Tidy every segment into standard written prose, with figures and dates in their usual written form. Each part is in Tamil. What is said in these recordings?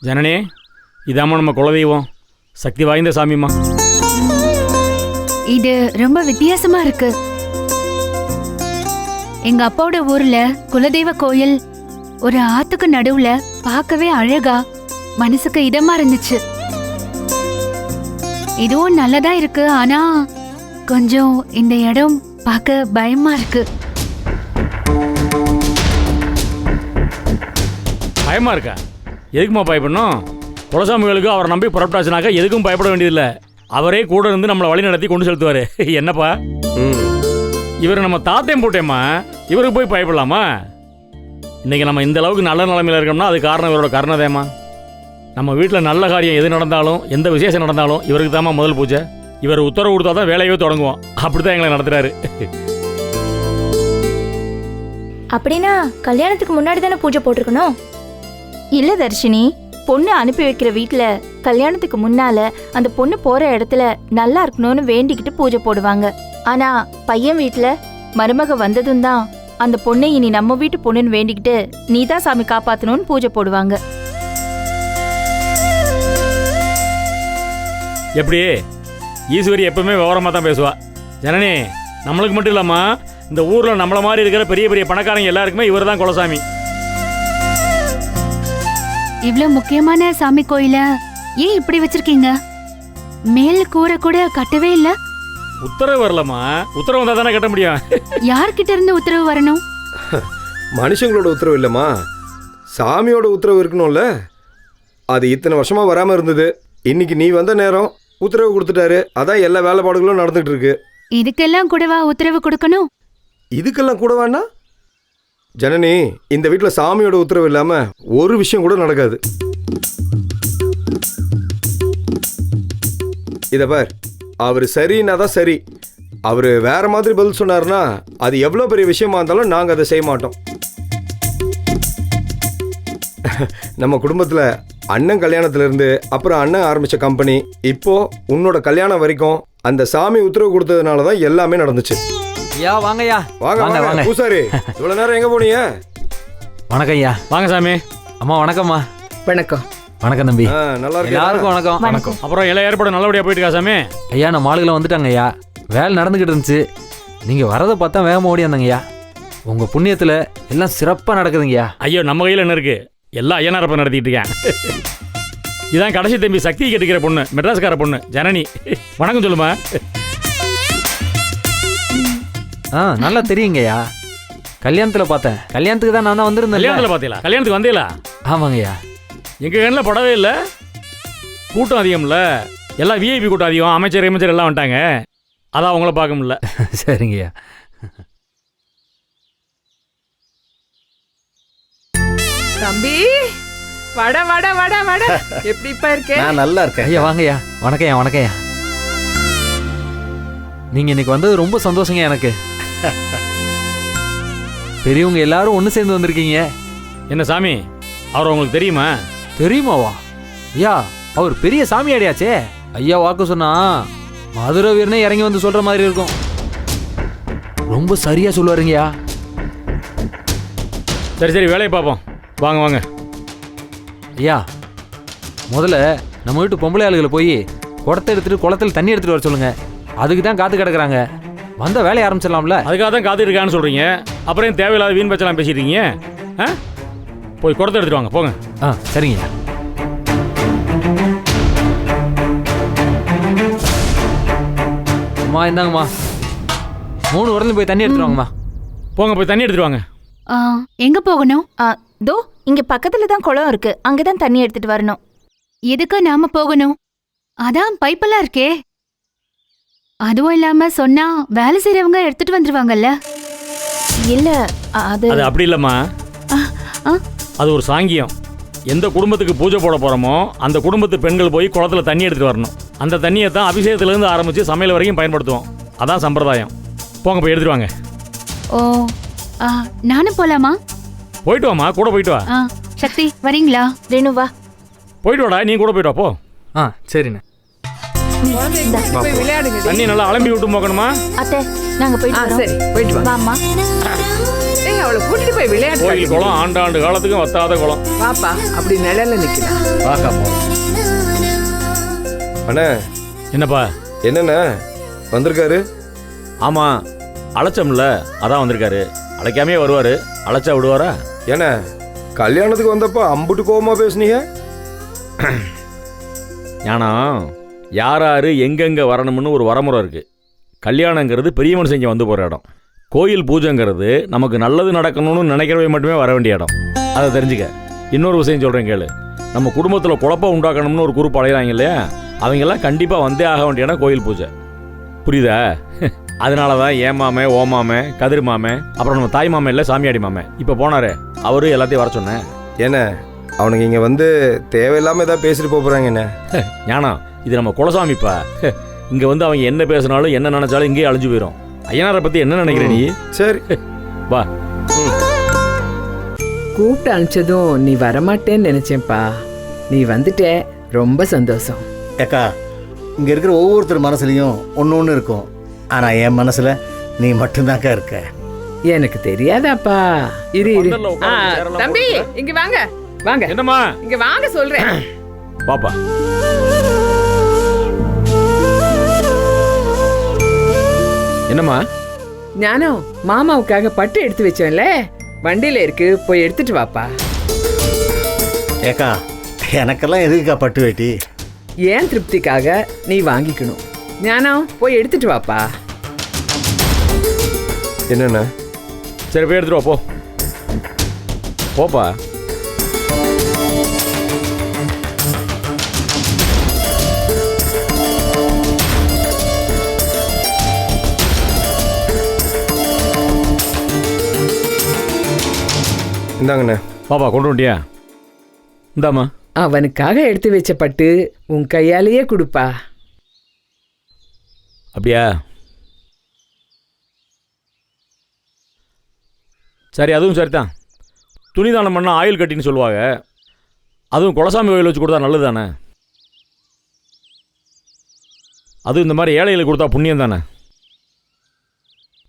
ஜனனி, இதாம்மா நம்ம குலதெய்வம், சக்தி வாய்ந்த சாமிம்மா. இது ரொம்ப வித்தியாசமா இருக்கு. எங்க அப்பாவோட ஊர்ல குலதெய்வ கோயில் ஒரு ஆத்துக்கு நடுவுல பார்க்கவே அழகா மனசுக்கு இதமா இருந்துச்சு. இதுவும் நல்லதா இருக்கு, ஆனா கொஞ்சம் இந்த இடம் பார்க்க பயமா இருக்கு. பயமா இருக்கா? எதுக்குமா பயப்படணும்? குலசாமிகளுக்கு அவரை நம்பி புறப்பட்டாச்சுனாக்கா எதுக்கும் பயப்பட வேண்டியதில்லை. அவரே கூட இருந்து நம்மளை வழி நடத்தி கொண்டு செலுத்துவாரு. என்னப்பா, இவர் நம்ம தாத்தையும் போட்டேம்மா, இவருக்கு போய் பயப்படலாமா? இன்னைக்கு நம்ம இந்த அளவுக்கு நல்ல நிலைமையில இருக்கோம்னா அது காரணம் இவரோட கருணைதேம்மா. நம்ம வீட்டில் நல்ல காரியம் எது நடந்தாலும், எந்த விசேஷம் நடந்தாலும் இவருக்கு தாம்மா முதல் பூஜை. இவர் உத்தரவு கொடுத்தா தான் வேலையவே தொடங்குவோம். அப்படித்தான் எங்களை நடத்துறாரு. அப்படின்னா கல்யாணத்துக்கு முன்னாடி தானே பூஜை போட்டிருக்கணும்? இல்ல தர்ஷினி, பொண்ணு அனுப்பி வைக்கிற வீட்டுல கல்யாணத்துக்கு முன்னால அந்த பொண்ணு போற இடத்துல நல்லா இருக்கணும்னு வேண்டிக்கிட்டு பூஜை போடுவாங்க. ஆனா பையன் வீட்டுல மருமக வந்ததும் தான் அந்த பொண்ணை இனி நம்ம வீட்டு பொண்ணுன்னு வேண்டிக்கிட்டு நீதான் சாமி காப்பாத்தணும்னு பூஜை போடுவாங்க. எப்படி? ஈஸ்வரி எப்பவுமே விவரமா தான் பேசுவா. ஜனனி, நம்மளுக்கு மட்டும் இல்லாமா இந்த ஊர்ல நம்மள மாதிரி இருக்கிற பெரிய பெரிய பணக்காரங்க எல்லாருக்குமே இவர் தான் குலசாமி. இவ்வளவு முக்கியமான சாமி கோயில ஏன் இப்படி வச்சிருக்கீங்க? மேல் கூரை கூட கட்டவே இல்ல. உத்தரவு வரலமா? உத்தரவு வந்தா தானே கட்ட முடியும். யார்கிட்ட இருந்து உத்தரவு வரணும்? மனுஷங்களோட உத்தரவு இல்லம்மா, சாமியோட உத்தரவு இருக்கணும்ல. அது இத்தனை வருஷமா வராம இருந்தது. இன்னைக்கு நீ வந்த நேரம் உத்தரவு கொடுத்துட்டாரு. அதான் எல்லா வேலைப்பாடுகளும் நடந்துட்டு இருக்கு. இதுக்கெல்லாம் கூடவா உத்தரவு கொடுக்கணும்? இதுக்கெல்லாம் கூடவானா? ஜனனி, இந்த வீட்டில் சாமியோட உத்தரவு இல்லாம ஒரு விஷயம் கூட நடக்காது. இத பார், அவர் சரின்னா தான் சரி. அவர் வேற மாதிரி பதில் சொன்னார்னா அது எவ்வளோ பெரிய விஷயமா இருந்தாலும் நாங்கள் அதை செய்ய மாட்டோம். நம்ம குடும்பத்தில் அண்ணன் கல்யாணத்திலிருந்து அப்புறம் அண்ணன் ஆரம்பித்த கம்பெனி இப்போ உன்னோட கல்யாணம் வரைக்கும் அந்த சாமி உத்தரவு கொடுத்ததுனால தான் எல்லாமே நடந்துச்சு. ஐயா வாங்கய்யா. வாங்க வாங்க பூசாரி, இவ்வளவு நேரம் எங்க போனீங்க? வணக்கம் ஐயா. வாங்க சாமி. அம்மா வணக்கம்மா. வணக்கம். வணக்கம் தம்பி. நல்லா இருக்கு. எல்லாருக்கும் வணக்கம். வணக்கம். அப்புறம் எல்லா ஏற்பாடும் நல்லபடியா போயிட்டு இருக்கா சாமி? ஐயா நம்ம ஆளுகளை வந்துட்டாங்க ஐயா. வேலை நடந்துகிட்டு இருந்துச்சு. நீங்க வரதை பார்த்தா வேகமா ஓடி வந்தாங்க ஐயா. உங்க புண்ணியத்துல எல்லாம் சிறப்பா நடக்குதுங்கய்யா. ஐயோ, நம்ம கையில் என்ன இருக்கு? எல்லாம் ஐயனாரப்ப நடத்திட்டு இருக்கேன். இதான் கடைசி தம்பி சக்தி கெட்டுக்கிற பொண்ணு, மெட்ராஸ்கார பொண்ணு ஜனனி. வணக்கம் சொல்லுமா. நல்லா தெரியுங்கய்யா. கல்யாணத்துல பார்த்தேன். கல்யாணத்துக்கு தான் நான் தான் வந்திருந்தேன். கல்யாணத்தில் பார்த்தீங்களா? கல்யாணத்துக்கு வந்தீங்களா? ஆமாங்கய்யா. எங்கள் கண்ணில் படவே இல்லை. கூட்டம் அதிகம்ல, எல்லாம் விஐபி கூட்டம் அதிகம். அமைச்சர் எல்லாம் வந்துட்டாங்க. அதான் அவங்கள பார்க்க முடியல. சரிங்கய்யா. தம்பி, வட வட வட வட எப்படிப்பா இருக்க? நான் நல்லா இருக்கேன். ஐயா வாங்கய்யா. வணக்கம்யா. வணக்கம்யா. நீங்க இன்னைக்கு வந்தது ரொம்ப சந்தோஷங்க எனக்கு. பெரியவங்க எல்லாரும் ஒன்று சேர்ந்து வந்திருக்கீங்க. என்ன சாமி, அவர் உங்களுக்கு தெரியுமா? தெரியுமாவா? ஐயா அவர் பெரிய சாமியாடியாச்சே. ஐயா வாக்கு சொன்னா மதுரை வீரனே இறங்கி வந்து சொல்ற மாதிரி இருக்கும். ரொம்ப சரியா சொல்லுவாருங்கய்யா. சரி சரி, வேலையை பார்ப்போம். வாங்க வாங்க. ஐயா முதல்ல நம்ம வீட்டு பொம்பளை ஆளுகளை போய் குடத்தை எடுத்துட்டு குளத்தில் தண்ணி எடுத்துட்டு வர சொல்லுங்க. அதுக்கு தான் காத்து கிடக்குறாங்க. வந்த வேலையை ஆரம்பிச்சிடலாம்ல. அதுக்காக தான் காத்து இருக்கான்னு சொல்றீங்க. அப்புறம் தேவையில்லாத வீண் பச்சலாம் பேசிட்டீங்க. போய் குடத்தை எடுத்துட்டு வாங்க, போங்க. சரிங்க. அம்மா இந்தாங்கம்மா, 3 உடலும் போய் தண்ணி எடுத்துட்டு வாங்கம்மா. போங்க, போய் தண்ணி எடுத்துட்டு வாங்க. எங்க போகணும்? தோ இங்க பக்கத்துல தான் குளம் இருக்கு, அங்கதான் தண்ணி எடுத்துட்டு வரணும். எதுக்கு நாம போகணும்? அதான் பைப்பெல்லாம் இருக்கே. அதுவும் இல்லாம சொன்னா வேலை செய்யறவங்க எடுத்துட்டு வந்துருவாங்கல்ல. இல்ல அது அப்படி இல்லம்மா. அது ஒரு சாங்கியம். எந்த குடும்பத்துக்கு பூஜை போட போறோமோ அந்த குடும்பத்து பெண்கள் போய் குளத்துல தண்ணி எடுத்துட்டு வரணும். அந்த தண்ணியை தான் அபிஷேகத்துல இருந்து ஆரம்பிச்சு சமையல் வரைக்கும் பயன்படுத்துவோம். அதான் சம்பிரதாயம். போங்க, போய் எடுத்துட்டு வாங்க. ஓ, நானும் போலாமா? போயிட்டு வாமா, கூட போயிட்டு வா. சக்தி வரீங்களா? ரேணு வா. போயிட்டு வாடா, நீ கூட போயிட்டு வா. போ. சரிண்ணே. குழந்தைங்க போய் விளையாடுங்க தண்ணி நல்லா அலம்பி விட்டு போக்கணுமா? அத்தை நாங்க போயிட்டு வரோம். சரி போயிட்டு வா. வாம்மா. ஏய் அவளை கூட்டிட்டு போய் விளையாடு. கோயில் குளம் ஆண்டாண்டு காலத்துக்கும் வத்தாத குளம். வாப்பா அப்படி நிழல்ல நிக்கலாம். வாக்கா போ. அண்ணே என்னப்பா? என்னண்ணே வந்திருக்காரு? ஆமா, அழைச்சோம்ல, அதான் வந்திருக்காரு. அழைக்காமே வருவாரு, அழைச்சா விடுவாரா? ஏண்ணே கல்யாணத்துக்கு வந்தப்ப அம்புட்டு கோவமா பேசுனீங்க. ஞானம், யாராரு எங்கெங்க வரணும்னு ஒரு வரமுறை இருக்கு. கல்யாணங்கிறது பெரிய மனுஷங்க வந்து போகிற இடம். கோயில் பூஜைங்கிறது நமக்கு நல்லது நடக்கணும்னு நினைக்கிறவே மட்டுமே வர வேண்டிய இடம். அதை தெரிஞ்சுக்க. இன்னொரு விஷயம் சொல்கிறேன் கேளு. நம்ம குடும்பத்தில் குழப்பம் உண்டாக்கணும்னு ஒரு குரூப் அலைகிறாங்க இல்லையா, அவங்கெல்லாம் கண்டிப்பாக வந்தே ஆக வேண்டிய இடம் கோயில் பூஜை. புரியுதா? அதனால தான் ஏன் மாமே, ஓ மாமே, கதிர் மாமே, அப்புறம் நம்ம தாய் மாமே இல்லை சாமியாடி மாமே இப்போ போனாரு, அவரு எல்லாத்தையும் வர சொன்னேன். ஏண்ணே அவனுக்கு இங்கே வந்து தேவையில்லாமல் ஏதாவது பேசிட்டு போகிறாங்க என்ன. ஞானம், இது நம்ம குலசாமிப்பா. இங்கே வந்து அவங்க என்ன பேசினாலும் என்ன நினச்சாலும் இங்கேயே அழிஞ்சு போயிடும். ஐயனாரை பற்றி என்ன நினைக்கிற நீ? சரி வா. கூப்பிட்டு அனுப்பிச்சதும் நீ வரமாட்டேன்னு நினைச்சேன்ப்பா. நீ வந்துட்டே, ரொம்ப சந்தோஷம். ஏக்கா, இங்கே இருக்கிற ஒவ்வொருத்தர் மனசுலையும் ஒன்று ஒன்று இருக்கும். ஆனால் என் மனசில் நீ மட்டும்தாக்கா இருக்க. எனக்கு தெரியாதாப்பா. இரு இரு. பந்தல்ல உட்கார்ந்து சேரெல்லாம் தம்பி இங்க வாங்க வாங்க. என்னம்மா? இங்க வாங்க சொல்றேன். பாப்பா. என்னம்மா? ஞானம், மாமாவுக்காக பட்டு எடுத்து வச்சோம்ல, வண்டியில இருக்கு, போய் எடுத்துட்டு வாப்பா. ஏக்கா, எனக்கெல்லாம் எதுக்குக்கா பட்டு வேட்டி? ஏன் திருப்திக்காக நீ வாங்கிக்கணும். ஞானம், போய் எடுத்துட்டு வாப்பா. என்னண்ணே? சரி போய் எடுத்துட்டு வா, போ. போப்பா. இந்தாங்கண்ணே. பாப்பா கொண்டு வந்துட்டியா? இந்தாம்மா. அவனுக்காக எடுத்து வச்ச பட்டு உன் கையாலேயே கொடுப்பா. அப்படியா? சரி, அதுவும் சரிதான். துணி தானம் பண்ணால் ஆயில் கட்டின்னு சொல்லுவாங்க. அதுவும் குலசாமி கோயில் வச்சு கொடுத்தா நல்லது தானே. அதுவும் இந்த மாதிரி ஏழைகளுக்கு கொடுத்தா புண்ணியம் தானே.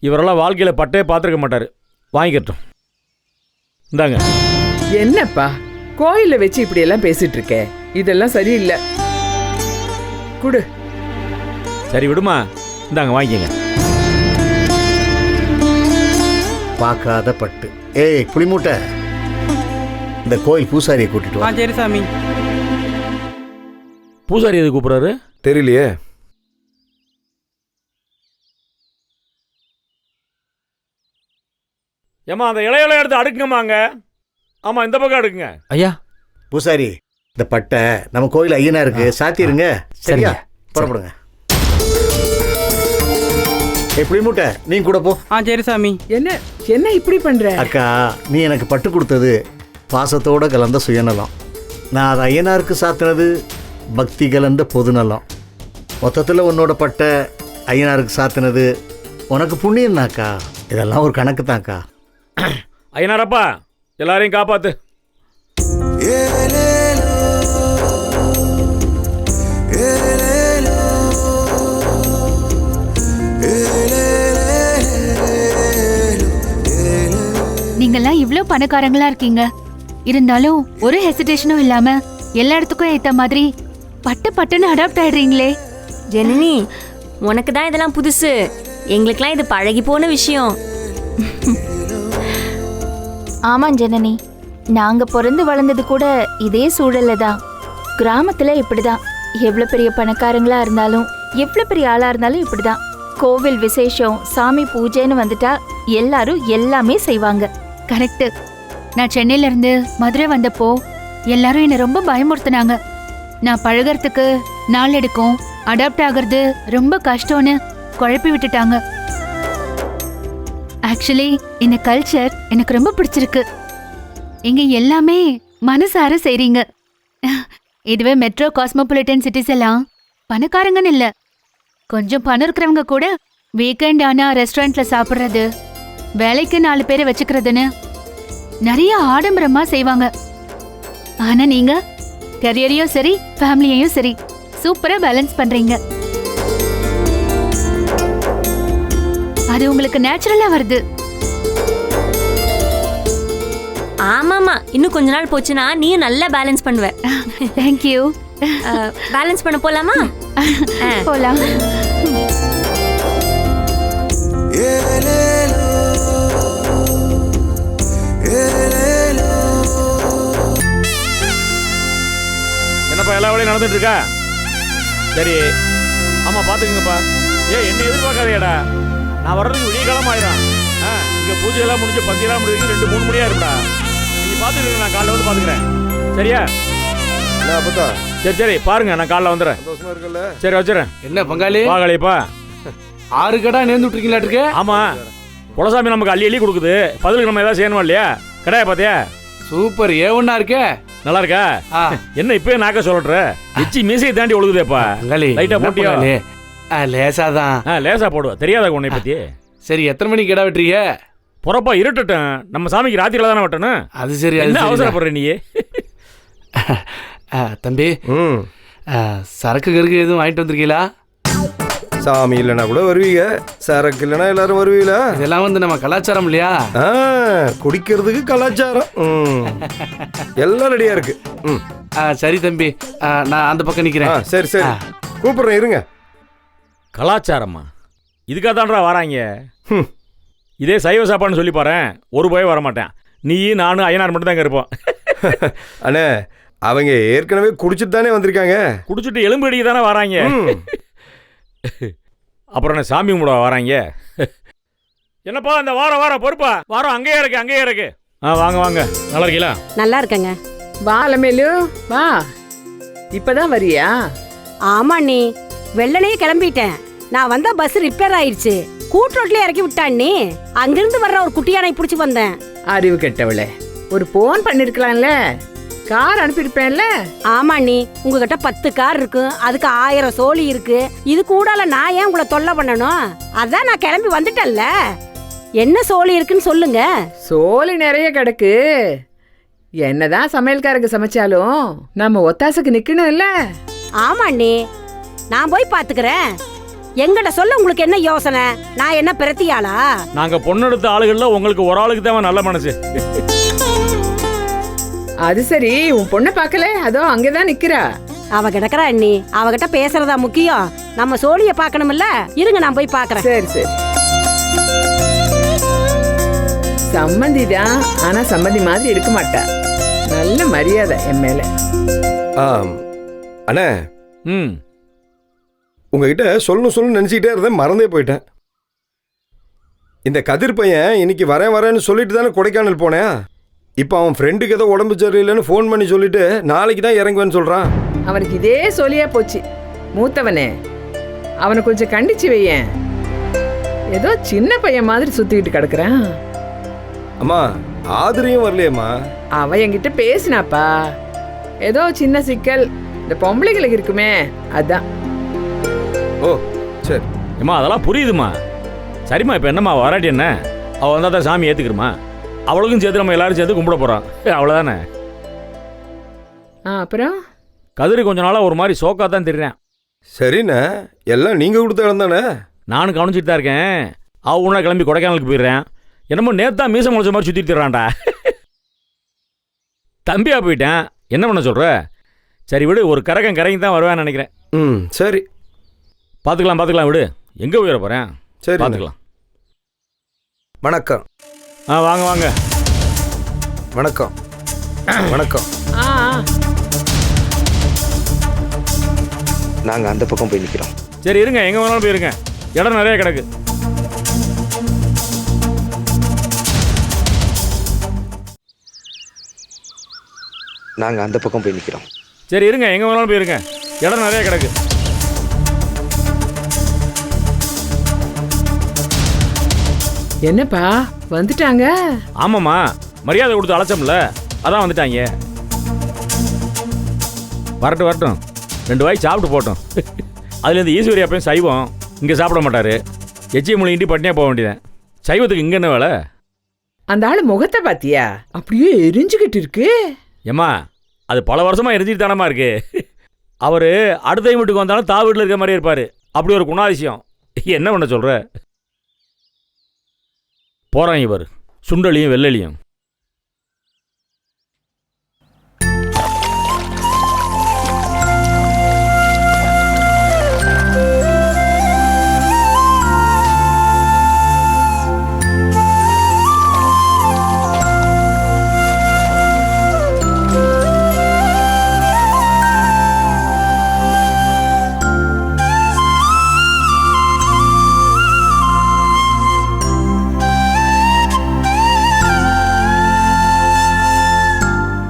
இவரெல்லாம் வாழ்க்கையில் பட்டே பார்த்துருக்க மாட்டார். வாங்கிக்கட்டும். இந்தாங்க. என்னப்பா கோயில வச்சு இப்படி எல்லாம் பேசிட்டு இருக்க? இதெல்லாம் சரியில்லை. குடு. சரி விடுமா, இந்தாங்க வாங்கிக்கங்க. பார்க்காத பட்டு. ஏய் புளிமூட்டை, இந்த கோயில் பூசாரியை கூட்டிட்டு வா. சரி சாமி. பூசாரி எது கூப்பிட்றாரு? தெரியலையே. ஏம்மா அந்த இலையில எடுத்து அடுக்குங்கம்மாங்க. ஆமாம், இந்த பக்கம் அடுக்குங்க. ஐயா. பூசாரி, இந்த பட்டை நம்ம கோயில் ஐயனாருக்கு சாத்திருங்க. சரியா? புறப்படுங்க. ஏய் புளிமூட்டை, நீ கூட போ. சரி சாமி. என்ன என்ன இப்படி பண்ற? அக்கா, நீ எனக்கு பட்டு கொடுத்தது பாசத்தோட கலந்த சுயநலம். நான் அதை ஐயனாருக்கு சாத்தினது பக்தி கலந்த பொதுநலம். மொத்தத்தில் உன்னோட பட்டை ஐயனாருக்கு சாத்தினது உனக்கு புண்ணியம்னாக்கா. இதெல்லாம் ஒரு கணக்கு தான்க்கா. ஐயனாரப்பா, எல்லாரையும் காப்பாத்து. நீங்கெல்லாம் இவ்ளோ பணக்காரங்களா இருக்கீங்க, இருந்தாலும் ஒரு ஹெசிடேஷனும் இல்லாம எல்லா இடத்துக்கும் ஏத்த மாதிரி பட்டு பட்டுன்னு அடாப்ட் ஆயிடுறீங்களே. ஜனனி, உனக்கு தான் இதெல்லாம் புதுசு, எங்களுக்கெல்லாம் இது பழகி போன விஷயம். ஆமா ஜனனி, நாங்க பிறந்து வளர்ந்தது கூட இதே சூழல்ல தான். கிராமத்துல இப்படிதான். எவ்வளவு பெரிய பணக்காரங்களா இருந்தாலும், எவ்வளவு பெரிய ஆளா இருந்தாலும் இப்படிதான். கோவில் விசேஷம், சாமி பூஜைன்னு வந்துட்டா எல்லாரும் எல்லாமே செய்வாங்க. கரெக்ட். நான் சென்னையில இருந்து மதுரை வந்தப்போ எல்லாரும் என்ன ரொம்ப பயமுறுத்தினாங்க. நான் பழகிறதுக்கு நாள் எடுக்கும், அடாப்ட் ஆகிறது ரொம்ப கஷ்டம்னு குழப்பி விட்டுட்டாங்க. ஆக்சுவலி இந்த கல்ச்சர் எனக்கு ரொம்ப பிடிச்சிருக்கு. இங்க எல்லாமே மனசார செய்றீங்க. இதுவே மெட்ரோ காஸ்மோபாலிட்டன் சிட்டிஸ் எல்லாம் பணக்காரங்கன்னு இல்ல, கொஞ்சம் பணம் இருக்கிறவங்க கூட வீக்கெண்ட் ஆனா ரெஸ்டாரண்ட்ல சாப்பிட்றது, வேலைக்கு 4 பேரை வச்சுக்கிறதுன்னு நிறைய ஆடம்பரமா செய்வாங்க. ஆனா நீங்க கரியரையும் சரி ஃபேமிலியையும் சரி சூப்பரா பேலன்ஸ் பண்றீங்க. அது உங்களுக்கு நேச்சுரலா வருது. ஆமாமா, இன்னும் கொஞ்ச நாள் போச்சுன்னா நீயும் நல்லா பேலன்ஸ் பண்ணுவ. தேங்க்யூ. பேலன்ஸ் பண்ண போலாமா? போலாம். என்னப்பா எல்லா வேலையும் நடந்துட்டு இருக்கா? சரி, ஆமா பாத்துக்கங்கப்பா. என்ன எதிர்பார்க்காதேடா, நான் வர்றதுக்கு விடிய காலம் ஆயிரும். இங்க பூஜை எல்லாம் முடிஞ்சு பத்தியெல்லாம் முடிஞ்சு 2-3 மணியா இருப்பா. நீங்க பாத்துட்டு நான் காலைல வந்து பாத்துக்கிறேன். சரியா? என்ன அப்பதா? சரி பாருங்க, நான் காலைல வந்துடுறேன். சந்தோஷமா இருக்குல்ல? சரி வச்சுறேன். என்ன பங்காளி, வாங்கலையப்பா. 6 கடை நேர்ந்து விட்டுருக்கீங்களாட்டுருக்கு? ஆமா, குலசாமி நமக்கு அள்ளி அள்ளி கொடுக்குது, பதிலுக்கு நம்ம ஏதாவது செய்யணுமா இல்லையா? கடையா பாத்தியா? சூப்பர், ஏவண்ணா இருக்கே. நல்லா இருக்கா? என்ன இப்பயே நாக்க சொல்ற? எச்சி மீசையை தாண்டி ஒழுகுதேப்பா. பங்காளி லைட்டா போட்டியா? லேசாதான். லேசா போடுவா, தெரியாத உன்னை பத்தி. சரி, எத்தனை மணிக்கு கடை வெட்டுறீங்க? பொறப்பா இருட்டட்டும், நம்ம சாமிக்கு ராத்திரில தானே வெட்டணும். அது சரி. என்ன அவசரப்படுற நீ? தம்பி, ம், சரக்கு கருக்கு எதுவும் வாங்கிட்டு வந்திருக்கீங்களா? சாமி இல்லைன்னா கூட வருவீங்க, சரக்கு இல்லைன்னா எல்லாரும் வருவீங்களா? இதெல்லாம் வந்து நம்ம கலாச்சாரம் இல்லையா? குடிக்கிறதுக்கு கலாச்சாரம். எல்லாம் ரெடியா இருக்கு. ம், சரி தம்பி, நான் அந்த பக்கம் நிக்கிறேன். சரி சரி, கூப்பிடுறேன் இருங்க. கலாச்சாரமா? இதுக்காக தான்டா வராங்க. இதே சைவ சாப்பாடுன்னு சொல்லி பாறேன், ஒரு போய் வரமாட்டேன். நீ நானும் ஐயனார் மட்டும் தாங்க இருப்போம். அண்ணே, அவங்க ஏற்கனவே குடிச்சிட்டு தானே வந்திருக்காங்க. குடிச்சிட்டு எலும்பு அடிக்க தானே வராங்க. அப்புறம் என்ன சாமி கும்பிட வராங்க? என்னப்பா இந்த வாரம் பொறுப்பா? வாரம் அங்கேயே இருக்கு. வாங்க வாங்க, நல்லா இருக்கீங்களா? நல்லா இருக்கேங்க. வா அலமேலு, வா. இப்பதான் வரியா? ஆமா நீ, வெள்ளனையே கிளம்பிட்டேன். நான் வந்த பஸ் ரிப்பேர் ஆயிடுச்சு, கூட்ரோட்ல இறக்கி விட்டான். நீ அங்கிருந்து வர்ற ஒரு குட்டியானை பிடிச்சி வந்தேன். அறிவு கெட்டவளே, ஒரு போன் பண்ணிருக்கலாம்ல, கார் அனுப்பியிருப்பேன்ல. ஆமா நீ, உங்ககிட்ட 10 கார் இருக்கு, அதுக்கு 1000 சோழி இருக்கு. இது கூடால நான் ஏன் உங்களை தொல்லை பண்ணணும்? அதான் நான் கிளம்பி வந்துட்டேன்ல. என்ன சோழி இருக்குன்னு சொல்லுங்க. சோலி நிறைய கிடக்கு. என்னதான் சமையல்காரங்க சமைச்சாலும் நம்ம ஒத்தாசைக்கு நிக்கணும் இல்ல? ஆமா நீ, நான் போய் பாத்துக்கிறேன். எங்கிட்ட சொல்ல உங்களுக்கு என்ன யோசனை? நான் என்ன பிரத்தியாளா? நாங்க பொண்ணெடுத்த ஆளுகள்ல உங்களுக்கு ஒரு ஆளுக்கு தான் நல்ல மனசு. அது சரி, உன் பொண்ணை பார்க்கல? அதோ அங்கதான் நிக்கிறா. அவ கிடக்குறா அண்ணி, அவகிட்ட பேசுறதா முக்கியம். நம்ம சோழிய பாக்கணும்ல. இருங்க, நான் போய் பாக்குறேன். சரி சரி. சம்மந்தி தான், ஆனா சம்மந்தி மாதிரி இருக்க மாட்டா. நல்ல மரியாதை என் மேல. அண்ணே, உங்ககிட்ட சொல்லணும்னு நினச்சிக்கிட்டே இருந்தேன், மறந்தே போயிட்டேன். இந்த கதிர் பையன் இன்னைக்கு வரேன்னு சொல்லிட்டு தானே கொடைக்கானல் போனேன். இப்போ அவன் ஃப்ரெண்டுக்கு ஏதோ உடம்பு சரியில்லைன்னு ஃபோன் பண்ணி சொல்லிட்டு நாளைக்கு தான் இறங்குவேன்னு சொல்கிறான். அவனுக்கு இதே சொல்லியா போச்சு. மூத்தவனே, அவனை கொஞ்சம் கண்டிச்சு வையேன். ஏதோ சின்ன பையன் மாதிரி சுத்திக்கிட்டு கிடக்குறான். அம்மா, ஆதிரியும் வரலையம்மா? அவன் என்கிட்ட பேசினாப்பா. ஏதோ சின்ன சிக்கல் இந்த பொம்பளைகளுக்கு இருக்குமே, அதான். ஓ சரி. ஏம்மா அதெல்லாம் புரியுதுமா. சரிம்மா, இப்போ என்னம்மா வராட்டி என்ன? அவள் வந்தால் தான் சாமி ஏற்றுக்கிறோமா? அவளுக்கும் சேர்த்து நம்ம எல்லாரும் சேர்த்து கும்பிட போகிறோம், அவ்வளோதானே. அப்புறம் கதிரி கொஞ்ச நாளாக ஒரு மாதிரி சோக்கா தான் தெரியுறேன். சரிண்ணே, எல்லாம் நீங்கள் கொடுத்த இடம் தானே? நானும் கவனிச்சிட்டு தான் இருக்கேன். அவள் உன்ன கிளம்பி கொடைக்கானலுக்கு போயிடுறேன். என்னமோ நேற்று தான் மீசம் முளைச்ச மாதிரி சுற்றிட்டு தர்றான்டா. தம்பியா போயிட்டேன், என்ன பண்ண சொல்கிற? சரி விடு, ஒரு கரங்கி தான் வருவேன்னு நினைக்கிறேன். சரி, பார்த்துக்கலாம் விடு. எங்கே உயர போகிறேன்? சரி பார்த்துக்கலாம். வணக்கம். வாங்க வணக்கம். வணக்கம். நாங்கள் அந்த பக்கம் போய் நிற்கிறோம். சரி இருங்க, எங்கே வேணாலும் போயிருங்க, இடம் நிறைய கிடக்கு. நாங்கள் அந்த பக்கம் போய் நிற்கிறோம். சரி இருங்க, எங்கே வேணாலும் போயிருங்க, இடம் நிறைய கிடக்கு. என்னப்பா வந்துட்டாங்க? ஆமாம்மா, மரியாதை கொடுத்து அழைச்சோம்ல, அதான் வந்துட்டாங்க. வரட்டும் 2 வாய் சாப்பிட்டு போட்டோம். அதுலேருந்து ஈஸ்வரி அப்பயும் சைவம், இங்கே சாப்பிட மாட்டார். எச்சி மொழிகிட்டு பட்டினியாக போக வேண்டியதான். சைவத்துக்கு இங்கே என்ன வேலை? அந்த ஆள் முகத்தை பாத்தியா? அப்படியே எரிஞ்சுக்கிட்டு இருக்கு. ஏம்மா, அது பல வருஷமாக எரிஞ்சிட்டு தானமா இருக்கு. அவர் அடுத்த வீட்டுக்கு வந்தாலும் வீட்டில் இருக்க மாதிரி இருப்பார். அப்படி ஒரு குணாதிசயம். என்ன பண்ண சொல்கிற? போகிறான் இவர் சுண்டலியும் வெள்ளலியும்.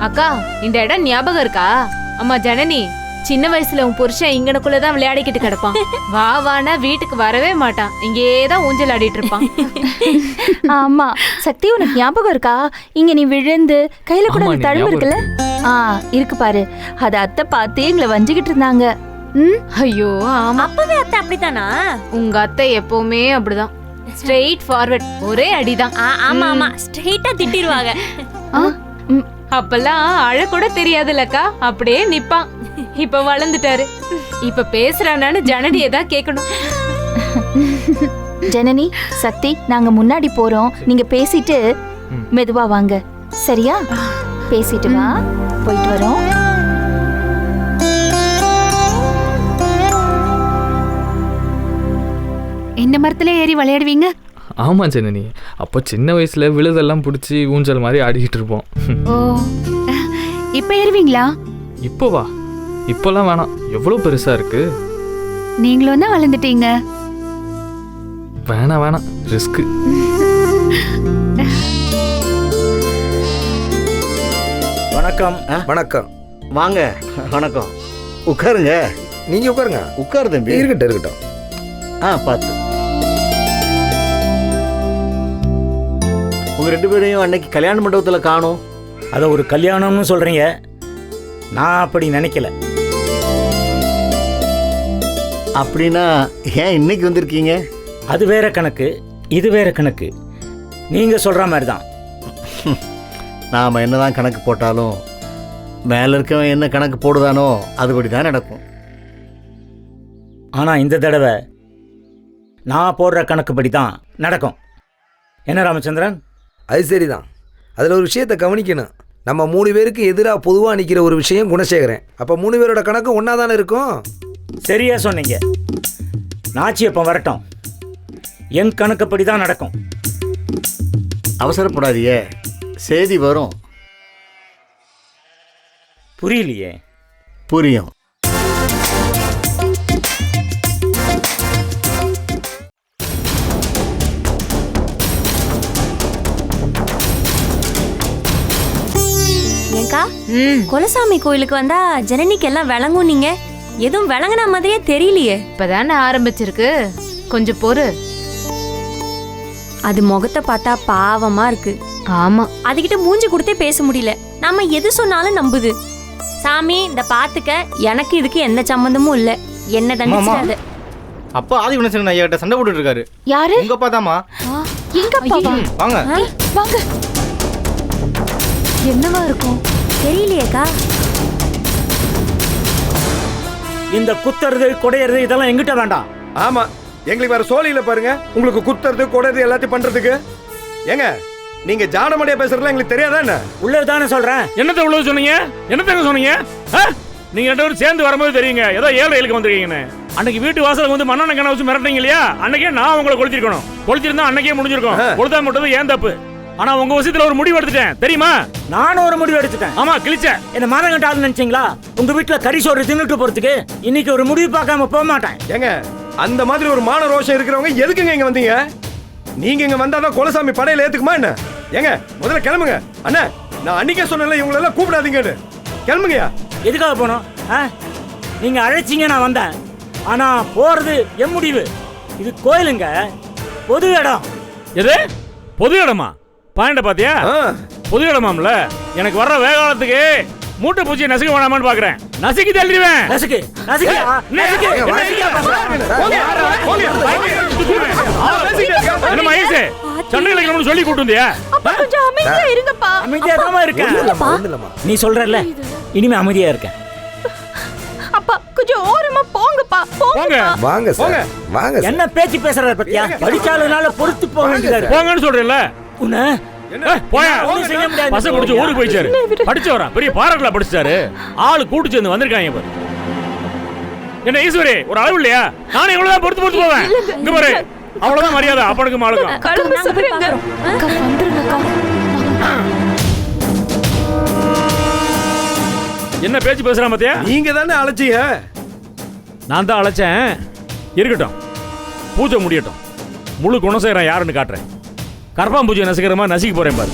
அக்கா இந்த இடம் ஞாபகம் இருக்கா? அம்மா ஜனனி, சின்ன வயசுல உன் புருஷன் இங்கனக்குள்ளதான் விளையாடிக்கிட்டு கிடப்பான். வா வானா வீட்டுக்கு வரவே மாட்டான், இங்கேதான் ஊஞ்சல் ஆடிட்டு இருப்பான். ஆமா சக்தி, உனக்கு ஞாபகம் இருக்கா? இங்க நீ விழுந்து கையில கூட அந்த தழும்பு இருக்குல்ல? இருக்கு பாரு. அத அத்தை பார்த்து எங்களை வஞ்சிக்கிட்டு இருந்தாங்க. ஐயோ ஆமா, அப்பவே அத்தை அப்படித்தானா? உங்க அத்தை எப்பவுமே அப்படிதான், ஸ்ட்ரெயிட் ஃபார்வர்ட், ஒரே அடிதான். ஆமா ஆமா, ஸ்ட்ரெயிட்டா திட்டிடுவாங்க. அப்பெல்லாம் அழ கூட தெரியாதுல்லக்கா, அப்படியே நிப்பான். இப்ப வளர்ந்துட்டாரு, இப்ப பேசுறானான்னு ஜனனியை தான் கேட்கணும். ஜனனி, சக்தி, நாங்க முன்னாடி போறோம், நீங்க பேசிட்டு மெதுவா வாங்க, சரியா? பேசிட்டு வா, போயிட்டு வரோம். இந்த மரத்துல ஏறி விளையாடுவீங்க? ஆமாம் ஜனனி, அப்போ சின்ன வயசுல விழுதெல்லாம் பிடிச்சி ஊஞ்சல் மாதிரி ஆடிக்கிட்டு இருப்போம். ஓ, இப்ப ஏறுவீங்களா? இப்போ வா, இப்போல்லாம் வேணாம், எவ்வளோ பெருசா இருக்கு. நீங்களும் தான் வளர்ந்துட்டீங்க. வேணாம் வேணாம், ரிஸ்க்கு. வணக்கம். வணக்கம். வாங்க. வணக்கம். உட்காருங்க. நீங்க உட்காருங்க. உட்காரு தம்பி. இருக்கட்டும் இருக்கட்டும். பார்த்து. உங்க 2 பேரையும் அன்னைக்கு கல்யாண மண்டபத்தில் காணோம். அதை ஒரு கல்யாணம்னு சொல்கிறீங்க, நான் அப்படி நினைக்கல. அப்படின்னா ஏன் இன்னைக்கு வந்திருக்கீங்க? அது வேற கணக்கு, இது வேற கணக்கு. நீங்கள் சொல்கிற மாதிரி தான். நாம் என்னதான் கணக்கு போட்டாலும் மேலே இருக்கவன் என்ன கணக்கு போடுதானோ அதுபடி தான் நடக்கும். ஆனால் இந்த தடவை நான் போடுற கணக்குப்படி தான் நடக்கும். என்ன ராமச்சந்திரன்? அது சரிதான். அதில் ஒரு விஷயத்தை கவனிக்கணும். நம்ம 3 பேருக்கு எதிராக பொதுவாக நிற்கிற ஒரு விஷயம் குணசேகரன். அப்போ 3 பேரோட கணக்கு ஒன்றா தானே இருக்கும். சரியா சொன்னீங்க. நாச்சியப்பன் வரட்டும், என் கணக்குப்படி தான் நடக்கும். அவசரப்படாதீங்க, செய்தி வரும். புரியலையே. புரியும். ஏங்கா, குலசாமி கோயிலுக்கு வந்தா ஜனனிக்கு எல்லாம் விளங்கும், நீங்க எதுவும் விளங்குன மாதிரியே தெரியலையே. இப்பதானே ஆரம்பிச்சிருக்கு, கொஞ்சம் பொறு. அது முகத்தை பார்த்தா பாவமா இருக்கு. ஆமா, அதுகிட்ட மூஞ்சி கொடுத்தே பேச முடியல. நம்ம எது சொன்னாலும் நம்புது. சாமி, இந்த பாத்துக்க, எனக்கு இதுக்கு எந்த சம்பந்தமும் இல்ல, என்ன தண்டிச்சாது. அப்பா ஆதிகுணசேகரன் ஐயா கிட்ட சண்டை போட்டுட்டு இருக்காரு. யாரு? உங்க பாதாமா? எங்க அப்பாவா? வாங்க வாங்க. என்னவா இருக்கும் தெரியலையேக்கா. இந்த குத்துறது கொடையறது இதெல்லாம் எங்கிட்ட வேண்டாம். ஆமா, எங்களுக்கு வேற சோழியில பாருங்க, உங்களுக்கு குத்துறது கொடைறது எல்லாத்தையும் பண்றதுக்கு. ஏங்க, நீங்க ஜானமடியா பேசுறதுல எங்களுக்கு தெரியாதா என்ன? உள்ளதானே சொல்றேன். என்னத்தை உள்ளது சொன்னீங்க? என்னத்தை சொன்னீங்க? நீங்க 2 பேரும் சேர்ந்து வரும்போது தெரியுங்க ஏதோ 7 ரயிலுக்கு வந்திருக்கீங்கன்னு. அன்னைக்கு வீட்டு வாசலுக்கு வந்து மண்ணெண்ணெய் கண்ணை வச்சு மிரட்டிங்க இல்லையா? அன்னைக்கே நான் உங்களை கொளுத்திருக்கணும். கொளுத்திருந்தா அன்னைக்கே முடிஞ்சிருக்கும். கொளுத்தா மட்டும் ஏன் தப்பு? ஆனா உங்க விஷயத்துல ஒரு முடிவு எடுத்துட்டேன், தெரியுமா? நானும் ஒரு முடிவு எடுத்துட்டேன். ஆமா, கிழிச்ச என்ன மாதம் கட்டாலும் நினைச்சீங்களா? உங்க வீட்டுல கறி சோறு தின்னுட்டு போறதுக்கு இன்னைக்கு ஒரு முடிவு பார்க்காம போக மாட்டேன். ஏங்க, அந்த மாதிரி ஒரு மான ரோஷம் இருக்கிறவங்க எதுக்குங்க இங்க வந்தீங்க? நீங்க இங்க வந்தாதான் குலசாமி படையில ஏத்துக்குமா என்ன? ஏங்க, முதல்ல கிளம்புங்க. அண்ணா, நான் அன்னைக்கே சொன்னேன்ல, இவங்களை எல்லாம் கூப்பிடாதீங்கன்னு. கிளம்புங்கயா. எதுக்காக போனோம்? நீங்க அழைச்சிங்க, நான் வந்தேன். ஆனா போறது என் முடிவு. இது கோயிலுங்க, பொது இடம். எது பொது இடமா? பாயிண்ட பாத்தியா? பொது இடமாம்ல. எனக்கு வர்ற வேகாலத்துக்கு மூட்டை பூச்சி நசுக்க வேணாமான்னு பாக்குறேன். நசுக்கி தள்ளிடுவேன். நசுக்கு நசுக்கு நசுக்கு. என்ன மகேஷ், சண்டை இலக்கணும்னு சொல்லி கூட்டு வந்தியா? கொஞ்சம் அமைதியா இருங்கப்பா. அமைதியா தான் இருக்கேன். நீ சொல்றல, இனிமே அமைதியா இருக்கேன். அப்பா கொஞ்சம் ஓரமா போங்க. போங்கப்பா போங்க வாங்க சார் வாங்க சார். என்ன பேச்சு பேசுறத பத்தியா படிச்சாலுனால பொறுத்து போக வேண்டியதா போங்கன்னு சொல்றேன்ல. உன்ன போயா ஒண்ணும் செய்ய முடியாது. பசங்க முடிச்சு ஊருக்கு போயிச்சாரு. படிச்சு வரான், பெரிய பாராட்டுல படிச்சாரு. ஆளு கூட்டு சேர்ந்து வந்திருக்காங்க பாரு. என்ன ஈஸ்வரி, ஒரு அளவு இல்லையா? நானும் இவ்வளவுதான் பொறுத்து போவேன். இங்க பாரு, அவ்வளவுதான் மரியாதை அப்பனுக்கும் ஆளுக்கும். நாங்க போய் பார்க்கறோம். அக்கா வந்துருங்கக்கா. என்ன பேச்சு பேசுறான் பாத்தியா? நீங்க தானே அழைச்சீங்க. நான் தான் அழைச்சேன். இருக்கட்டும், பூஜை முடியட்டும். முழு குணசேகரன் யாருன்னு காட்டுறேன். கரப்பாம்பூஜை நசுக்கிற மாதிரி நசுக்கி போறேன் பாரு.